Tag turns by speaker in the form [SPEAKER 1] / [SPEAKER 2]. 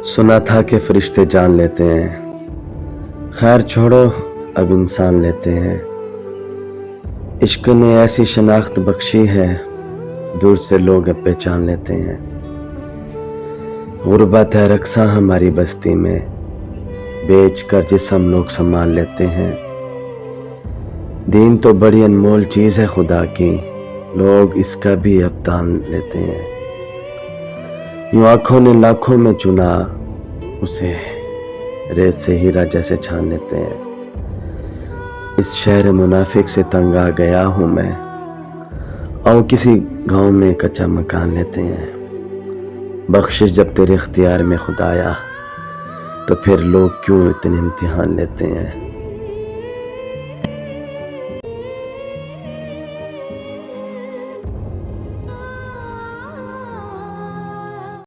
[SPEAKER 1] سنا تھا کہ فرشتے جان لیتے ہیں، خیر چھوڑو اب انسان لیتے ہیں۔ عشق نے ایسی شناخت بخشی ہے، دور سے لوگ اب پہچان لیتے ہیں۔ غربت ہے رقصاں ہماری بستی میں، بیچ کر جسم لوگ سامان لیتے ہیں۔ دین تو بڑی انمول چیز ہے خدا کی، لوگ اس کا بھی اب دان لیتے ہیں۔ یوں آنکھوں نے لاکھوں میں چنا، اسے ریت سے ہیرا جیسے چھان لیتے ہیں۔ اس شہر منافق سے تنگ آ گیا ہوں میں، آؤ کسی گاؤں میں کچا مکان لیتے ہیں۔ بخشش جب تیرے اختیار میں خدایا، تو پھر لوگ کیوں اتنے امتحان لیتے ہیں۔